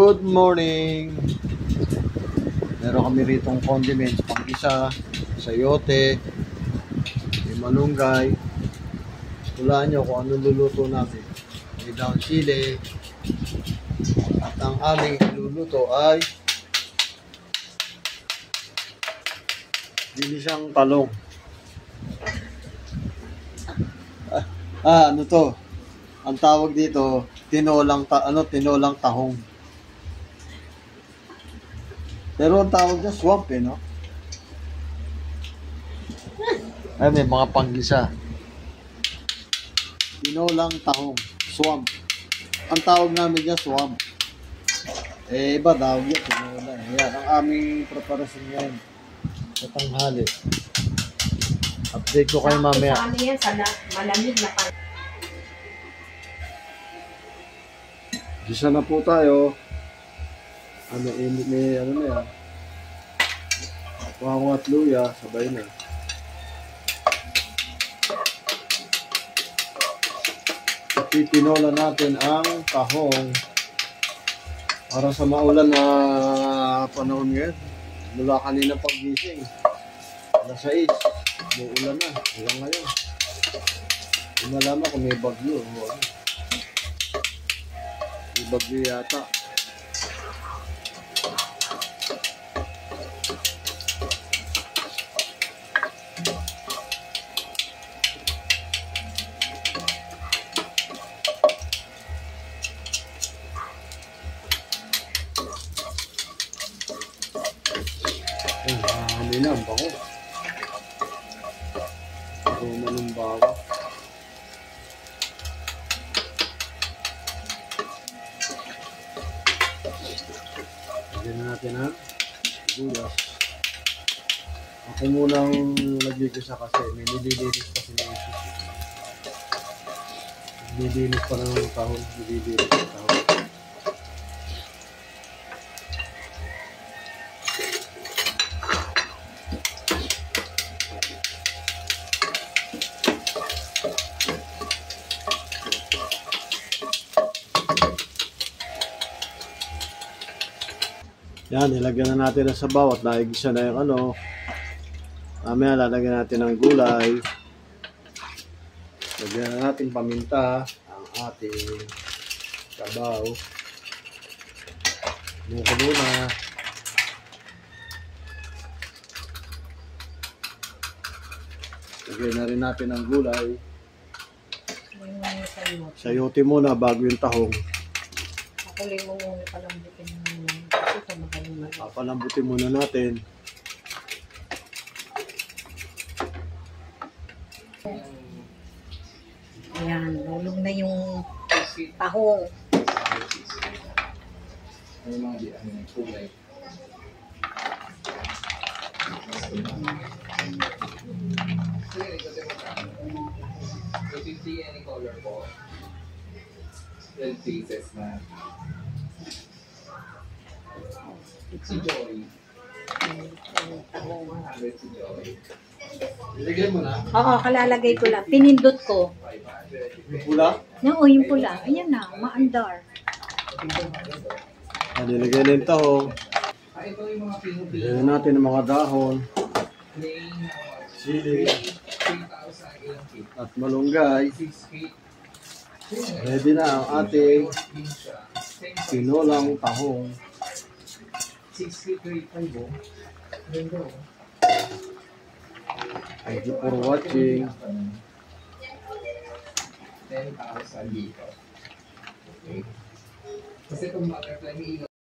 Good morning! Meron kami ritong condiments, pang-isa, sayote, may malunggay. Tulaan nyo kung anong luluto namin. May daon sili. At ang aming luluto ay ginisang talong. Ano to? Ang tawag dito, tinolang tahong. Pero ang tawag niya swamp no? Ay, may mga panggisa. Tinolang tahong, swamp. Ang tawag namin niya swamp. Iba tawag niya tinola. Yan, ang aming preparasyon ngayon. Sa tanghali. Update ko kayo mamaya. Sa ano yan, sa malamig na pan. Gisa na po tayo. Init na yan. Bawang at luya, sabay na. Titinola natin ang tahong para sa maulan na panahon ngayon. Mula kanina paggising, alas 6, may ulan na hanggang ngayon. Hindi malaman kung may bagyo. May bagyo yata. Hamina, ang bango. Aroma ng bawa. Lagyan na natin ang sibuyas. Ako munang nagigisa kasi may nililinis pa sila yung sisi. Nililinis pa ng tahon. Nililinis ng tahon. Yan, ilagyan na natin ang sabaw at naigisa na yung ano. Mamaya lalagyan natin ng gulay. Lagyan na natin paminta ang ating sabaw. Muko muna. Lagyan na rin natin ang gulay. Sayote muna bago yung tahong. Pakuloy mo muna palambutin mo muna. Papalambutin muna natin. Ayan, lulong na yung tahong. If you see any color po, 12 pieces na. Si Joy. 100 si Joy. Ilagay mo na. Oo, kalalagay ko lang. Pinindot ko. Yung pula. Oo, yung pula. Ayan na, maandar. Nilagay na yung tahong. Ito yung mga pinupili. Lagyan natin ang mga dahon. Plain, Sili. 3,000 At malunggay. 6 feet. Ready na ang ating tinolang tahong. 6 feet 3.5 oh. Ganda oh. Thank you for watching. 10,000 dito. Okay. Kasi kung butterfly, may